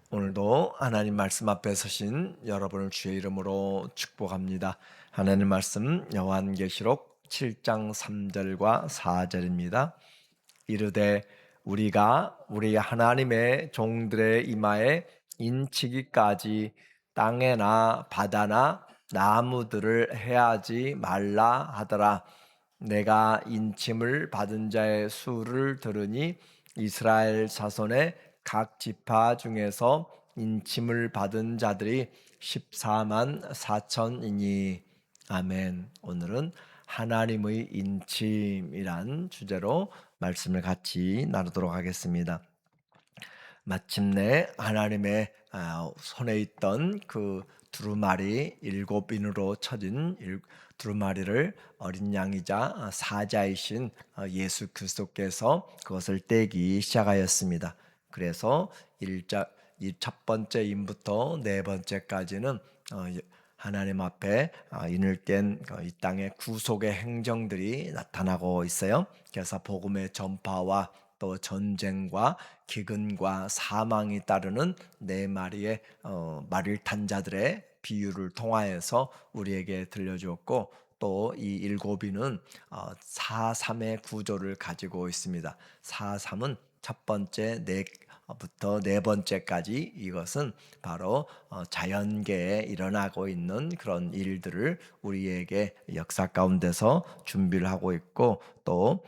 오늘도 하나님 말씀 앞에 서신 여러분을 주의 이름으로 축복합니다. 하나님 말씀 요한계시록 7장 3절과 4절입니다. 이르되 우리가 우리 하나님의 종들의 이마에 인치기까지 땅에나 바다나 나무들을 해하지 말라 하더라. 내가 인침을 받은 자의 수를 들으니 이스라엘 자손의 각 지파 중에서 인침을 받은 자들이 14만 4천이니. 아멘. 오늘은 하나님의 인침이란 주제로 말씀을 같이 나누도록 하겠습니다. 마침내 하나님의 손에 있던 그 두루마리 7인으로 쳐진 두루마리를 어린 양이자 사자이신 예수 그리스도께서 그것을 떼기 시작하였습니다. 그래서 이 첫 번째 인부터 네 번째까지는 하나님 앞에 인을 뗀 이 땅의 구속의 행정들이 나타나고 있어요. 그래서 복음의 전파와 또 전쟁과 기근과 사망이 따르는 네 마리의 말을 탄 자들의 비유를 통하여서 우리에게 들려주었고, 또 이 일곱이는 4:3의 구조를 가지고 있습니다. 4:3은 첫 번째 부터 네 번째까지, 이것은 바로 자연계에 일어나고 있는 그런 일들을 우리에게 역사 가운데서 준비를 하고 있고, 또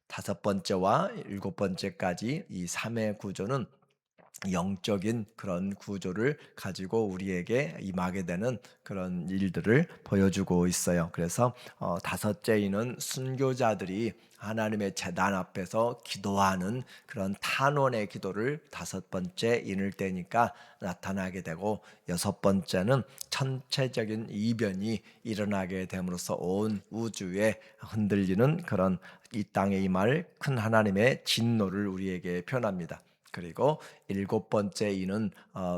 다섯 번째와 일곱 번째까지 이 3의 구조는 영적인 그런 구조를 가지고 우리에게 임하게 되는 그런 일들을 보여주고 있어요. 그래서 다섯째 인은 순교자들이 하나님의 제단 앞에서 기도하는 그런 탄원의 기도를 다섯 번째 인을 떼니까 나타나게 되고, 여섯 번째는 전체적인 이변이 일어나게 됨으로써 온 우주에 흔들리는 그런 이 땅에 임할 큰 하나님의 진노를 우리에게 표현합니다. 그리고 일곱 번째 인은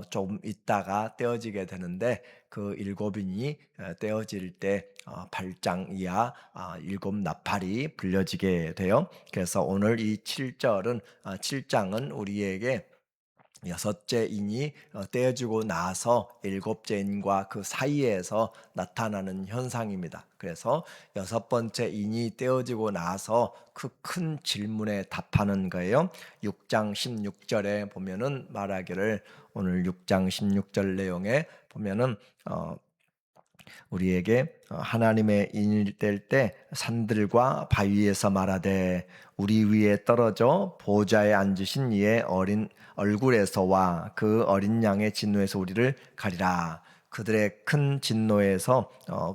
조금 있다가 떼어지게 되는데, 그 일곱인이 떼어질 때 8장 이하 일곱 나팔이 불려지게 돼요. 그래서 오늘 이 7절은 7장은 우리에게 여섯째 인이 떼어지고 나서 일곱째 인과 그 사이에서 나타나는 현상입니다. 그래서 여섯 번째 인이 떼어지고 나서 그 큰 질문에 답하는 거예요. 6장 16절에 보면은 말하기를, 오늘 6장 16절 내용에 보면은 우리에게 하나님의 인일 뗄때 산들과 바위에서 말하되 우리 위에 떨어져 보좌에 앉으신 이의 어린 얼굴에서와 그 어린 양의 진노에서 우리를 가리라. 그들의 큰 진노에서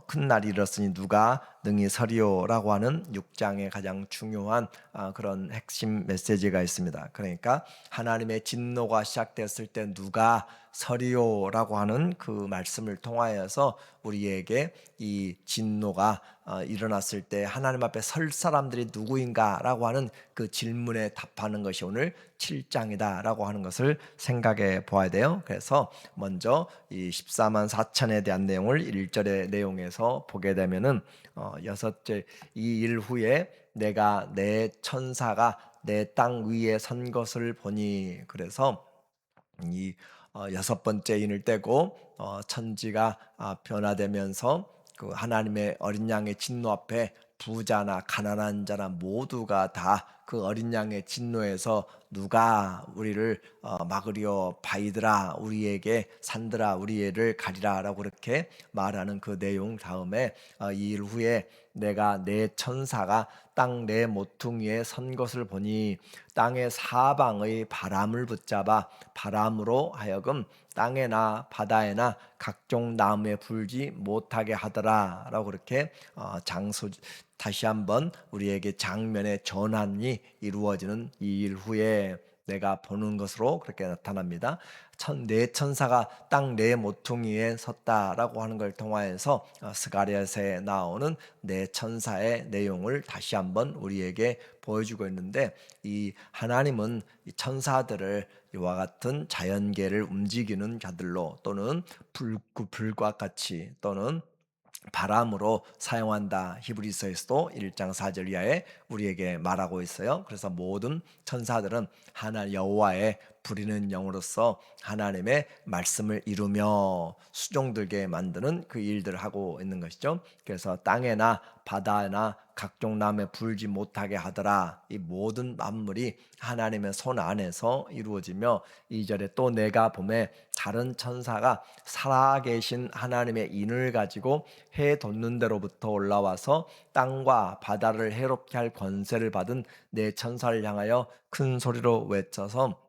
큰 날이 이르렀으니 누가 능히 서리오라고 하는 6장의 가장 중요한 그런 핵심 메시지가 있습니다. 그러니까 하나님의 진노가 시작됐을 때 누가 서리오라고 하는 그 말씀을 통하여서 우리에게 이 진노가 일어났을 때 하나님 앞에 설 사람들이 누구인가라고 하는 그 질문에 답하는 것이 오늘 7장이다라고 하는 것을 생각해 보아야 돼요. 그래서 먼저 이 14만 4천에 대한 내용을 1절의 내용에서 보게 되면은 여섯째, 이 일 후에 내가 내 천사가 내 땅 위에 선 것을 보니. 그래서 이 여섯 번째 인을 떼고 천지가 변화되면서 그 하나님의 어린 양의 진노 앞에 부자나 가난한 자나 모두가 다 그 어린 양의 진노에서 누가 우리를 막으려 바이드라, 우리에게 산들아 우리를 가리라라고 그렇게 말하는 그 내용 다음에 이 일 후에 내가 내 천사가 땅 내 모퉁이에 선 것을 보니 땅의 사방의 바람을 붙잡아 바람으로 하여금 땅에나 바다에나 각종 나무에 불지 못하게 하더라라고 그렇게 장소 다시 한번 우리에게 장면의 전환이 이루어지는 이 일 후에 내가 보는 것으로 그렇게 나타납니다. 내 천사가 땅 내 모퉁이에 섰다라고 하는 걸 통하여서 스가랴서에 나오는 내 천사의 내용을 다시 한번 우리에게 보여주고 있는데, 이 하나님은 이 천사들을 이와 같은 자연계를 움직이는 자들로, 또는 불과 같이, 또는 바람으로 사용한다. 히브리서에서도 1장 4절 이하에 우리에게 말하고 있어요. 그래서 모든 천사들은 하나님 여호와의 부리는 영으로서 하나님의 말씀을 이루며 수종들게 만드는 그 일들을 하고 있는 것이죠. 그래서 땅에나 바다나 각종 나무에 불지 못하게 하더라. 이 모든 만물이 하나님의 손 안에서 이루어지며 2절에 또 내가 보매 다른 천사가 살아계신 하나님의 인을 가지고 해 돋는 데로부터 올라와서 땅과 바다를 해롭게 할 권세를 받은 네 천사를 향하여 큰 소리로 외쳐서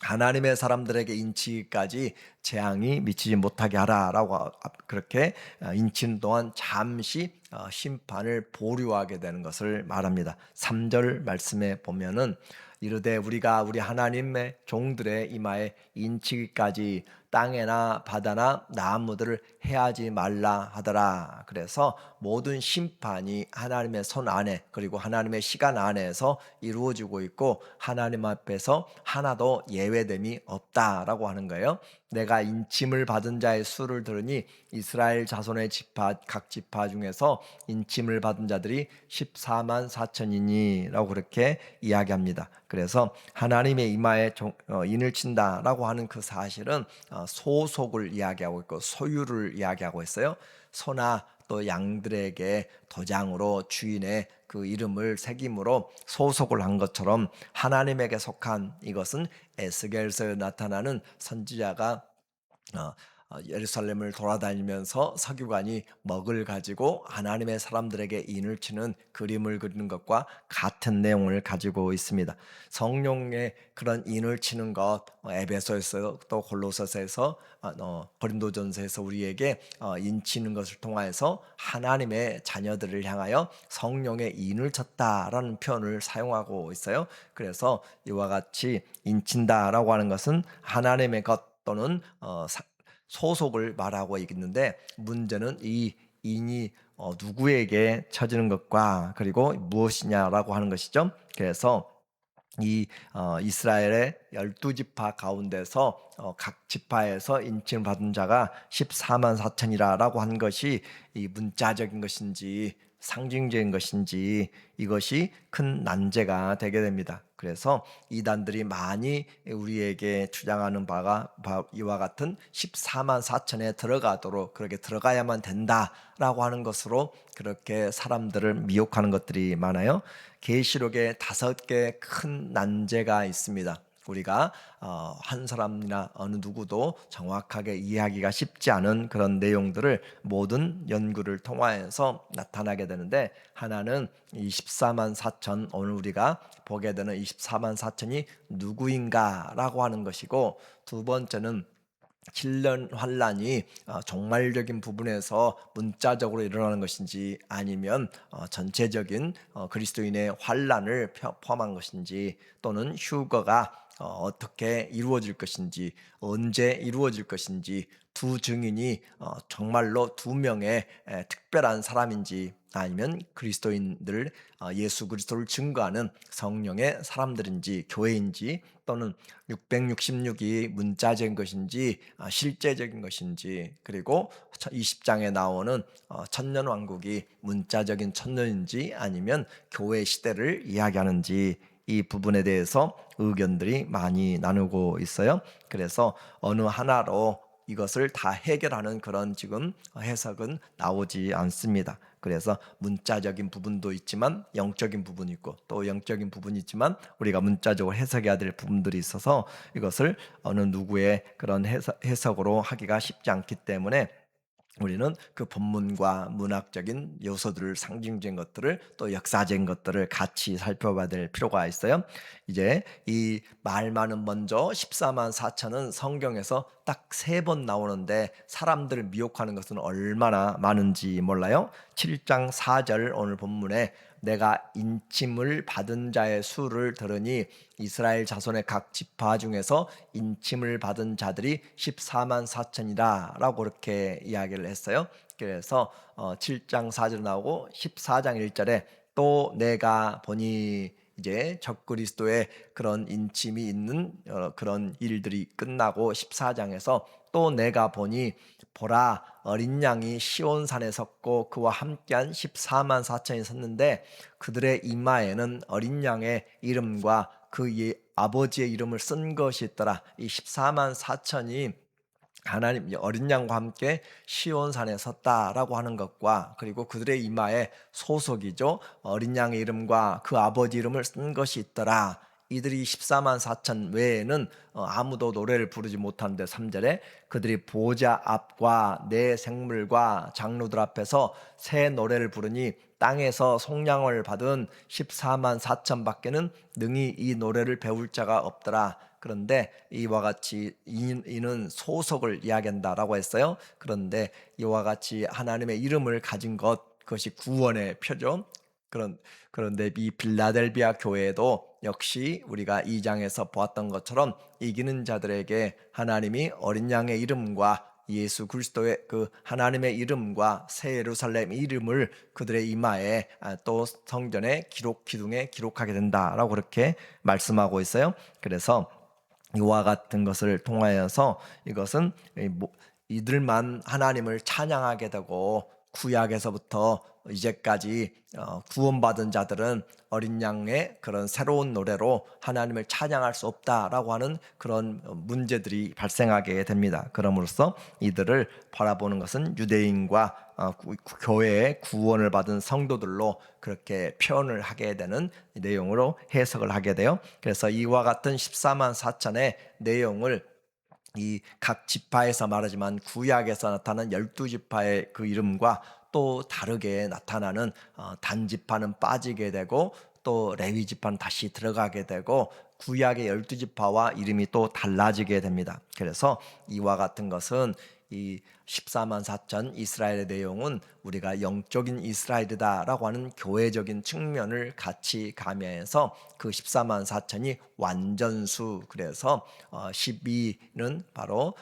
하나님의 사람들에게 인치기까지 재앙이 미치지 못하게 하라라고 그렇게 인치는 동안 잠시 심판을 보류하게 되는 것을 말합니다. 3절 말씀에 보면은 이르되 우리가 우리 하나님의 종들의 이마에 인치기까지 땅에나 바다나 나무들을 해하지 말라 하더라. 그래서 모든 심판이 하나님의 손 안에 그리고 하나님의 시간 안에서 이루어지고 있고 하나님 앞에서 하나도 예외됨이 없다라고 하는 거예요. 내가 인침을 받은 자의 수를 들으니 이스라엘 자손의 각 지파 중에서 인침을 받은 자들이 14만 4천이니라고 그렇게 이야기합니다. 그래서 하나님의 이마에 인을 친다라고 하는 그 사실은 소속을 이야기하고 있고 소유를 이야기하고 있어요. 소나 또 양들에게 도장으로 주인의 그 이름을 새김으로 소속을 한 것처럼 하나님에게 속한 이것은 에스겔서에 나타나는 선지자가 예루살렘을 돌아다니면서 서기관이 먹을 가지고 하나님의 사람들에게 인을 치는 그림을 그리는 것과 같은 내용을 가지고 있습니다. 성령의 그런 인을 치는 것 에베소에서 또 골로새서에서 고린도전서에서 우리에게 인 치는 것을 통하여서 하나님의 자녀들을 향하여 성령의 인을 쳤다라는 표현을 사용하고 있어요. 그래서 이와 같이 인친다라고 하는 것은 하나님의 것 또는 소속을 말하고 있는데 문제는 이 인이 누구에게 쳐지는 것과 그리고 무엇이냐라고 하는 것이죠. 그래서 이 이스라엘의 12지파 가운데서 각 지파에서 인침을 받은 자가 14만 4천이라고 한 것이 이 문자적인 것인지 상징적인 것인지 이것이 큰 난제가 되게 됩니다. 그래서 이단들이 많이 우리에게 주장하는 바가 이와 같은 14만 4천에 들어가도록 그렇게 들어가야만 된다라고 하는 것으로 그렇게 사람들을 미혹하는 것들이 많아요. 계시록에 5개 큰 난제가 있습니다. 우리가 한 사람이나 어느 누구도 정확하게 이해하기가 쉽지 않은 그런 내용들을 모든 연구를 통하여서 나타나게 되는데 하나는 24만 4천 오늘 우리가 보게 되는 24만 4천이 누구인가라고 하는 것이고 두 번째는 7년 환란이 종말적인 부분에서 문자적으로 일어나는 것인지 아니면 전체적인 그리스도인의 환란을 포함한 것인지 또는 휴거가 어떻게 이루어질 것인지 언제 이루어질 것인지 두 증인이 정말로 두 명의 특별한 사람인지 아니면 그리스도인들 예수 그리스도를 증거하는 성령의 사람들인지 교회인지 또는 666이 문자적인 것인지 실제적인 것인지 그리고 20장에 나오는 천년왕국이 문자적인 천년인지 아니면 교회 시대를 이야기하는지 이 부분에 대해서 의견들이 많이 나누고 있어요. 그래서 어느 하나로 이것을 다 해결하는 그런 지금 해석은 나오지 않습니다. 그래서 문자적인 부분도 있지만 영적인 부분이 있고 또 영적인 부분이 있지만 우리가 문자적으로 해석해야 될 부분들이 있어서 이것을 어느 누구의 그런 해석으로 하기가 쉽지 않기 때문에 우리는 그 본문과 문학적인 요소들을 상징적인 것들을 또 역사적인 것들을 같이 살펴봐야 될 필요가 있어요. 이제 이 말만은 먼저 14만 4천은 성경에서 딱 3번 나오는데 사람들을 미혹하는 것은 얼마나 많은지 몰라요. 7장 4절 오늘 본문에 내가 인침을 받은 자의 수를 들으니 이스라엘 자손의 각 지파 중에서 인침을 받은 자들이 14만 4천이다 라고 그렇게 이야기를 했어요. 그래서 7장 4절 나오고 14장 1절에 또 내가 보니 이제 적그리스도의 그런 인침이 있는 그런 일들이 끝나고 14장에서 또 내가 보니 보라 어린 양이 시온산에 섰고 그와 함께한 14만 4천이 섰는데 그들의 이마에는 어린 양의 이름과 아버지의 이름을 쓴 것이 있더라. 이 14만 4천이 하나님 어린 양과 함께 시온산에 섰다라고 하는 것과 그리고 그들의 이마에 소속이죠. 어린 양의 이름과 그 아버지 이름을 쓴 것이 있더라. 이들이 14만 4천 외에는 아무도 노래를 부르지 못하는데 3절에 그들이 보좌 앞과 내 생물과 장로들 앞에서 새 노래를 부르니 땅에서 속량을 받은 14만 4천 밖에는 능히 이 노래를 배울 자가 없더라. 그런데 이와 같이 이는 소속을 이야기한다라고 했어요. 그런데 이와 같이 하나님의 이름을 가진 그것이 구원의 표죠. 그런데 이 빌라델비아 교회도 역시 우리가 2장에서 보았던 것처럼 이기는 자들에게 하나님이 어린 양의 이름과 예수 그리스도의 그 하나님의 이름과 새 예루살렘 이름을 그들의 이마에 또 성전의 기둥에 기록하게 된다라고 그렇게 말씀하고 있어요. 그래서 이와 같은 것을 통하여서 이것은 이들만 하나님을 찬양하게 되고 구약에서부터 이제까지 구원받은 자들은 어린 양의 그런 새로운 노래로 하나님을 찬양할 수 없다라고 하는 그런 문제들이 발생하게 됩니다. 그럼으로써 이들을 바라보는 것은 유대인과 교회의 구원을 받은 성도들로 그렇게 표현을 하게 되는 내용으로 해석을 하게 돼요. 그래서 이와 같은 14만 4천의 내용을 이 각 지파에서 말하지만 구약에서 나타나는 12지파의 그 이름과 또 다르게 나타나는 단지파는 빠지게 되고 또 레위 지파는 다시 들어가게 되고 구약의 12지파와 이름이 또 달라지게 됩니다. 그래서 이와 같은 것은 이 14만 4천 이스라엘의 내용은 우리가 영적인 이스라엘이다라고 하는 교회적인 측면을 같이 가미해서 그 14만 4천이 완전수, 그래서 12는 바로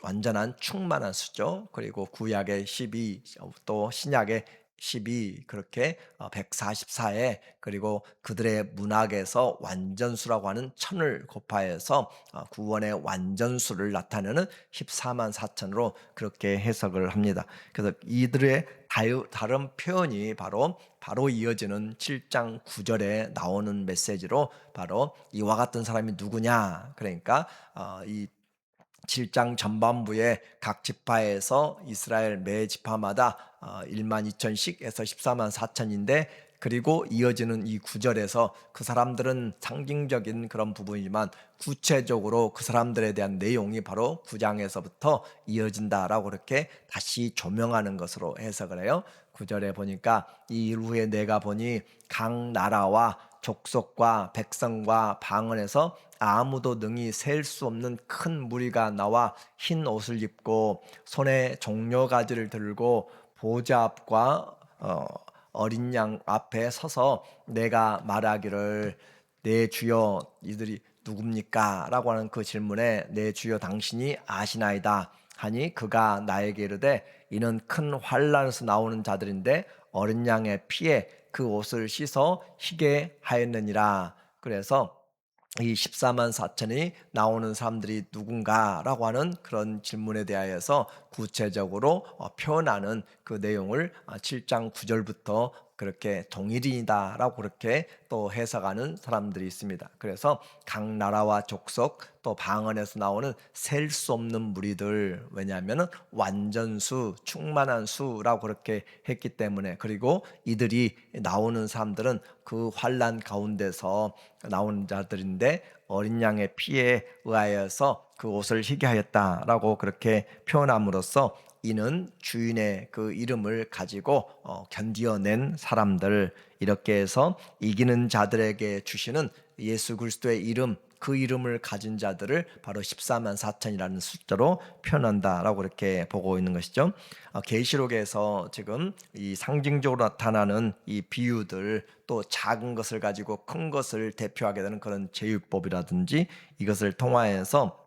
완전한 충만한 수죠. 그리고 구약의 12, 또 신약의 12, 그렇게 144에 그리고 그들의 문학에서 완전수라고 하는 천을 곱하여서 구원의 완전수를 나타내는 14만 4천으로 그렇게 해석을 합니다. 그래서 이들의 다른 표현이 바로 이어지는 7장 9절에 나오는 메시지로 바로 이와 같은 사람이 누구냐, 그러니까 이 7장 전반부에 각 지파에서 이스라엘 매 지파마다 1만 2천씩 해서 14만 4천인데, 그리고 이어지는 이 9절에서 그 사람들은 상징적인 그런 부분이지만 구체적으로 그 사람들에 대한 내용이 바로 9장에서부터 이어진다라고 그렇게 다시 조명하는 것으로 해석을 해요. 9절에 보니까 이 일 후에 내가 보니 각 나라와 족속과 백성과 방언에서 아무도 능히 셀 수 없는 큰 무리가 나와 흰 옷을 입고 손에 종려가지를 들고 보좌 앞과 어린 양 앞에 서서 내가 말하기를 내 주여 이들이 누굽니까? 라고 하는 그 질문에 내 주여 당신이 아시나이다 하니 그가 나에게 이르되 이는 큰 환난에서 나오는 자들인데 어린 양의 피에 그 옷을 씻어 희게 하였느니라. 그래서 이 14만 4천이 나오는 사람들이 누군가라고 하는 그런 질문에 대하여서 구체적으로 표현하는 그 내용을 7장 9절부터 그렇게 동일인이다라고 그렇게 또 해석하는 사람들이 있습니다. 그래서 각 나라와 족속 또 방언에서 나오는 셀 수 없는 무리들, 왜냐하면 완전수, 충만한 수라고 그렇게 했기 때문에, 그리고 이들이 나오는 사람들은 그 환난 가운데서 나오는 자들인데 어린 양의 피에 의하여서 그 옷을 희게 하였다라고 그렇게 표현함으로써 이는 주인의 그 이름을 가지고 견디어낸 사람들, 이렇게 해서 이기는 자들에게 주시는 예수 그리스도의 이름, 그 이름을 가진 자들을 바로 14만 4천이라는 숫자로 표현한다라고 그렇게 보고 있는 것이죠. 계시록에서 지금 이 상징적으로 나타나는 이 비유들, 또 작은 것을 가지고 큰 것을 대표하게 되는 그런 제휴법이라든지 이것을 통하여서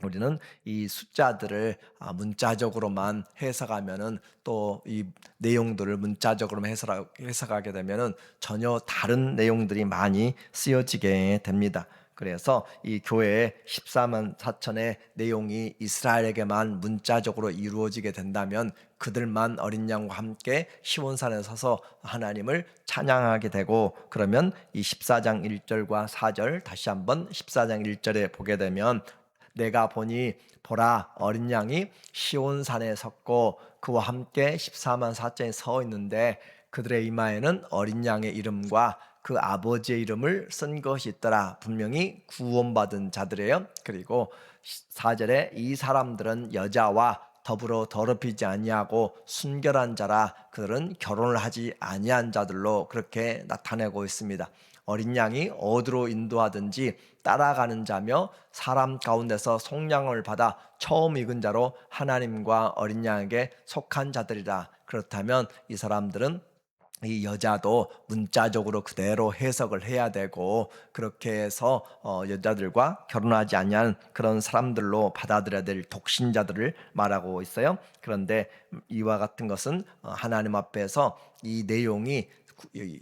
우리는 이 숫자들을 문자적으로만 해석하면은 또 이 내용들을 문자적으로 해석하게 되면은 전혀 다른 내용들이 많이 쓰여지게 됩니다. 그래서 이 교회의 14만 4천의 내용이 이스라엘에게만 문자적으로 이루어지게 된다면 그들만 어린 양과 함께 시온산에 서서 하나님을 찬양하게 되고, 그러면 이 14장 1절과 4절 다시 한번 14장 1절에 보게 되면 내가 보니 보라 어린 양이 시온산에 섰고 그와 함께 14만 4천이 서 있는데 그들의 이마에는 어린 양의 이름과 그 아버지의 이름을 쓴 것이 있더라. 분명히 구원받은 자들이에요. 그리고 4절에 이 사람들은 여자와 더불어 더럽히지 아니하고 순결한 자라, 그들은 결혼을 하지 아니한 자들로 그렇게 나타내고 있습니다. 어린 양이 어디로 인도하든지 따라가는 자며 사람 가운데서 속량을 받아 처음 익은 자로 하나님과 어린 양에게 속한 자들이라. 그렇다면 이 사람들은 이 여자도 문자적으로 그대로 해석을 해야 되고, 그렇게 해서 여자들과 결혼하지 아니한 그런 사람들로 받아들여야 될 독신자들을 말하고 있어요. 그런데 이와 같은 것은 하나님 앞에서 이 내용이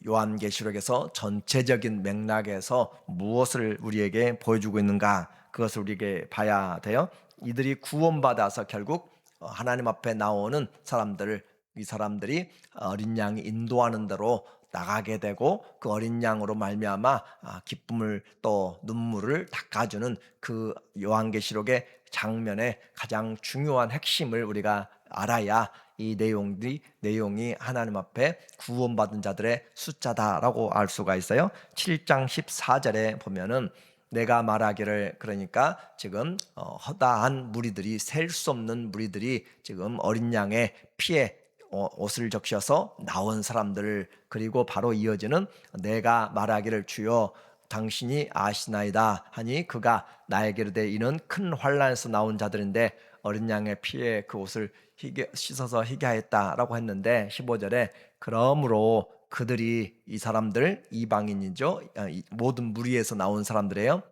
요한계시록에서 전체적인 맥락에서 무엇을 우리에게 보여주고 있는가, 그것을 우리에게 봐야 돼요. 이들이 구원받아서 결국 하나님 앞에 나오는 사람들, 이 사람들이 어린 양이 인도하는 대로 나가게 되고 그 어린 양으로 말미암아 기쁨을 또 눈물을 닦아주는 그 요한계시록의 장면의 가장 중요한 핵심을 우리가 알아야 이 내용이 하나님 앞에 구원받은 자들의 숫자다라고 알 수가 있어요. 7장 14절에 보면은 내가 말하기를, 그러니까 지금 허다한 무리들이, 셀 수 없는 무리들이 지금 어린 양의 피에 옷을 적셔서 나온 사람들, 그리고 바로 이어지는 내가 말하기를 주여 당신이 아시나이다 하니 그가 나에게로 되 이는 큰 환난에서 나온 자들인데 어린 양의 피에 그 옷을 씻어서 희게 하였다라고 했는데, 15절에 그러므로 그들이, 이 사람들 이방인이죠, 모든 무리에서 나온 사람들이에요.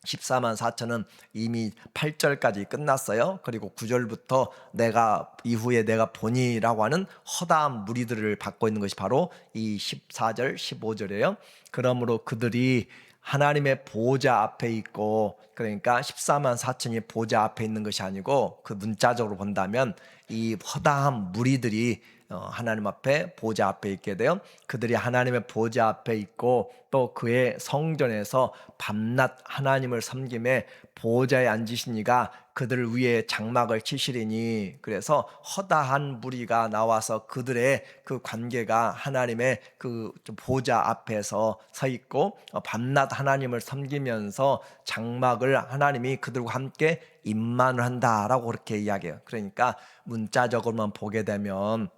14만 4천은 이미 8절까지 끝났어요. 그리고 9절부터 내가 이후에 내가 보니라고 하는 허다한 무리들을 받고 있는 것이 바로 이 14절 15절이에요. 그러므로 그들이 하나님의 보좌 앞에 있고, 그러니까 14만 4천이 보좌 앞에 있는 것이 아니고 그 문자적으로 본다면 이 허다한 무리들이 하나님 앞에 보좌 앞에 있게 돼요. 그들이 하나님의 보좌 앞에 있고 또 그의 성전에서 밤낮 하나님을 섬김에 보좌에 앉으신 이가 그들 위에 장막을 치시리니, 그래서 허다한 무리가 나와서 그들의 그 관계가 하나님의 그 보좌 앞에서 서 있고 밤낮 하나님을 섬기면서 장막을 하나님이 그들과 함께 임만을 한다라고 그렇게 이야기해요. 그러니까 문자적으로만 보게 되면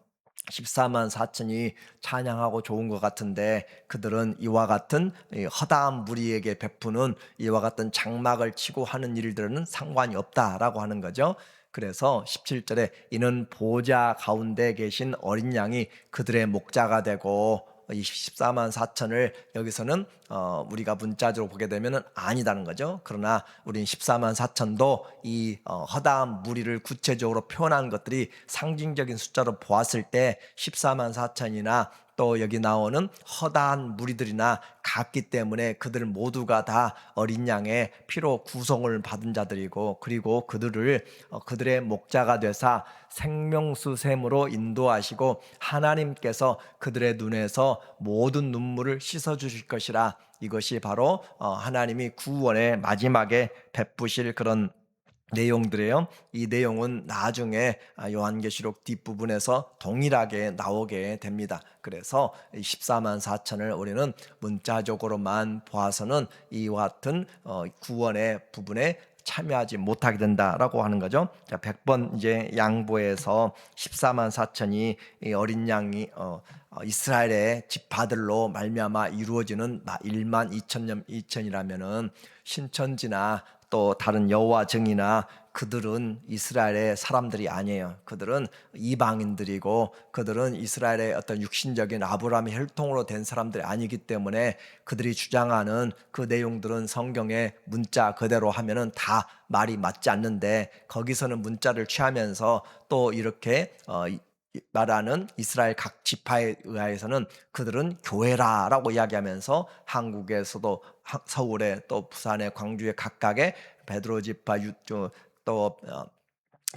14만 4천이 찬양하고 좋은 것 같은데 그들은 이와 같은 허다한 무리에게 베푸는 이와 같은 장막을 치고 하는 일들은 상관이 없다라고 하는 거죠. 그래서 17절에 이는 보좌 가운데 계신 어린 양이 그들의 목자가 되고, 이 14만 4천을 여기서는 우리가 문자적으로 보게 되면 아니다는 거죠. 그러나 우린 14만 4천도 이 허다한 무리를 구체적으로 표현한 것들이 상징적인 숫자로 보았을 때 14만 4천이나 또 여기 나오는 허다한 무리들이나 같기 때문에 그들 모두가 다 어린 양의 피로 구성을 받은 자들이고, 그리고 그들을 그들의 목자가 되사 생명수 샘으로 인도하시고 하나님께서 그들의 눈에서 모든 눈물을 씻어 주실 것이라. 이것이 바로 하나님이 구원의 마지막에 베푸실 그런 내용들이에요. 이 내용은 나중에 요한계시록 뒷부분에서 동일하게 나오게 됩니다. 그래서 14만 4천을 우리는 문자적으로만 보아서는 이와 같은 구원의 부분에 참여하지 못하게 된다라고 하는 거죠. 자, 100번 이제 양보해서 14만 4천이 어린 양이 이스라엘의 지파들로 말미암아 이루어지는 1만 2천이라면은 신천지나 또 다른 여호와 증이나 그들은 이스라엘의 사람들이 아니에요. 그들은 이방인들이고 그들은 이스라엘의 어떤 육신적인 아브라함의 혈통으로 된 사람들이 아니기 때문에 그들이 주장하는 그 내용들은 성경의 문자 그대로 하면은 다 말이 맞지 않는데, 거기서는 문자를 취하면서 또 이렇게 말하는 이스라엘 각 지파에 의하여서는 그들은 교회라라고 이야기하면서 한국에서도 서울에 또 부산에 광주에 각각의 베드로 지파 또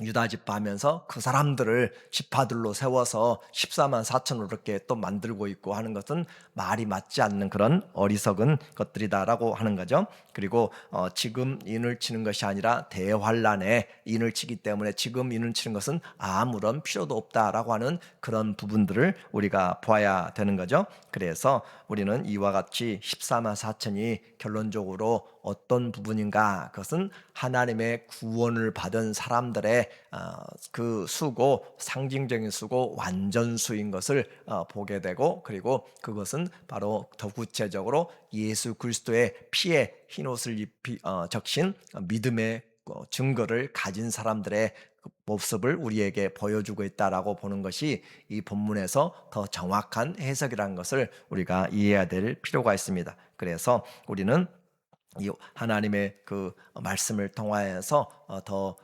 유다 지파 하면서 그 사람들을 지파들로 세워서 14만 4천으로 이렇게 또 만들고 있고 하는 것은 말이 맞지 않는 그런 어리석은 것들이다라고 하는 거죠. 그리고 지금 인을 치는 것이 아니라 대환란에 인을 치기 때문에 지금 인을 치는 것은 아무런 필요도 없다라고 하는 그런 부분들을 우리가 보아야 되는 거죠. 그래서 우리는 이와 같이 14만 4천이 결론적으로 어떤 부분인가, 그것은 하나님의 구원을 받은 사람들의 그 수고, 상징적인 수고, 완전수인 것을 보게 되고, 그리고 그것은 바로 더 구체적으로 예수 그리스도의 피에 흰옷을 적신 믿음의 증거를 가진 사람들의 그 모습을 우리에게 보여주고 있다라고 보는 것이 이 본문에서 더 정확한 해석이라는 것을 우리가 이해해야 될 필요가 있습니다. 그래서 우리는 이 하나님의 그 말씀을 통하여서 더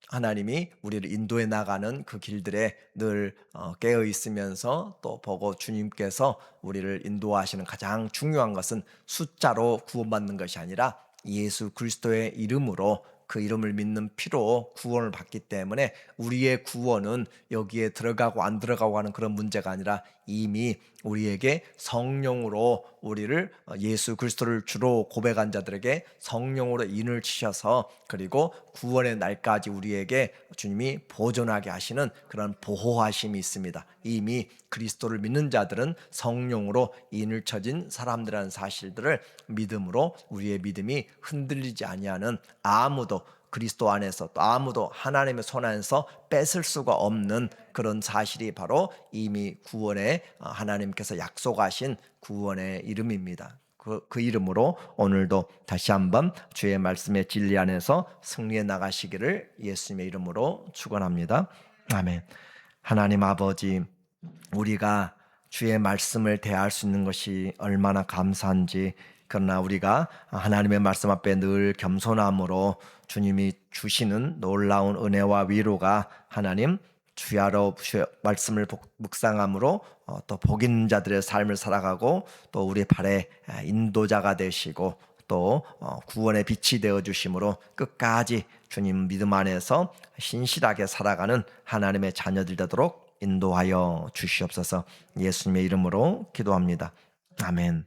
하나님이 우리를 인도해 나가는 그 길들에 늘 깨어 있으면서 또 보고, 주님께서 우리를 인도하시는 가장 중요한 것은 숫자로 구원받는 것이 아니라 예수 그리스도의 이름으로, 그 이름을 믿는 피로 구원을 받기 때문에 우리의 구원은 여기에 들어가고 안 들어가고 하는 그런 문제가 아니라 이미 우리에게 성령으로 우리를, 예수 그리스도를 주로 고백한 자들에게 성령으로 인을 치셔서, 그리고 구원의 날까지 우리에게 주님이 보존하게 하시는 그런 보호하심이 있습니다. 이미 그리스도를 믿는 자들은 성령으로 인을 쳐진 사람들이라는 사실들을 믿음으로 우리의 믿음이 흔들리지 아니하는, 아무도 그리스도 안에서 또 아무도 하나님의 손 안에서 뺏을 수가 없는 그런 사실이 바로 이미 구원의 하나님께서 약속하신 구원의 이름입니다. 그 이름으로 오늘도 다시 한번 주의 말씀의 진리 안에서 승리해 나가시기를 예수님의 이름으로 축원합니다. 아멘. 하나님 아버지, 우리가 주의 말씀을 대할 수 있는 것이 얼마나 감사한지, 그러나 우리가 하나님의 말씀 앞에 늘 겸손함으로 주님이 주시는 놀라운 은혜와 위로가, 하나님 주야로 주의 말씀을 묵상함으로 또 복 있는 자들의 삶을 살아가고, 또 우리 발의 인도자가 되시고, 또 구원의 빛이 되어 주심으로 끝까지 주님 믿음 안에서 신실하게 살아가는 하나님의 자녀들 되도록 인도하여 주시옵소서. 예수님의 이름으로 기도합니다. 아멘.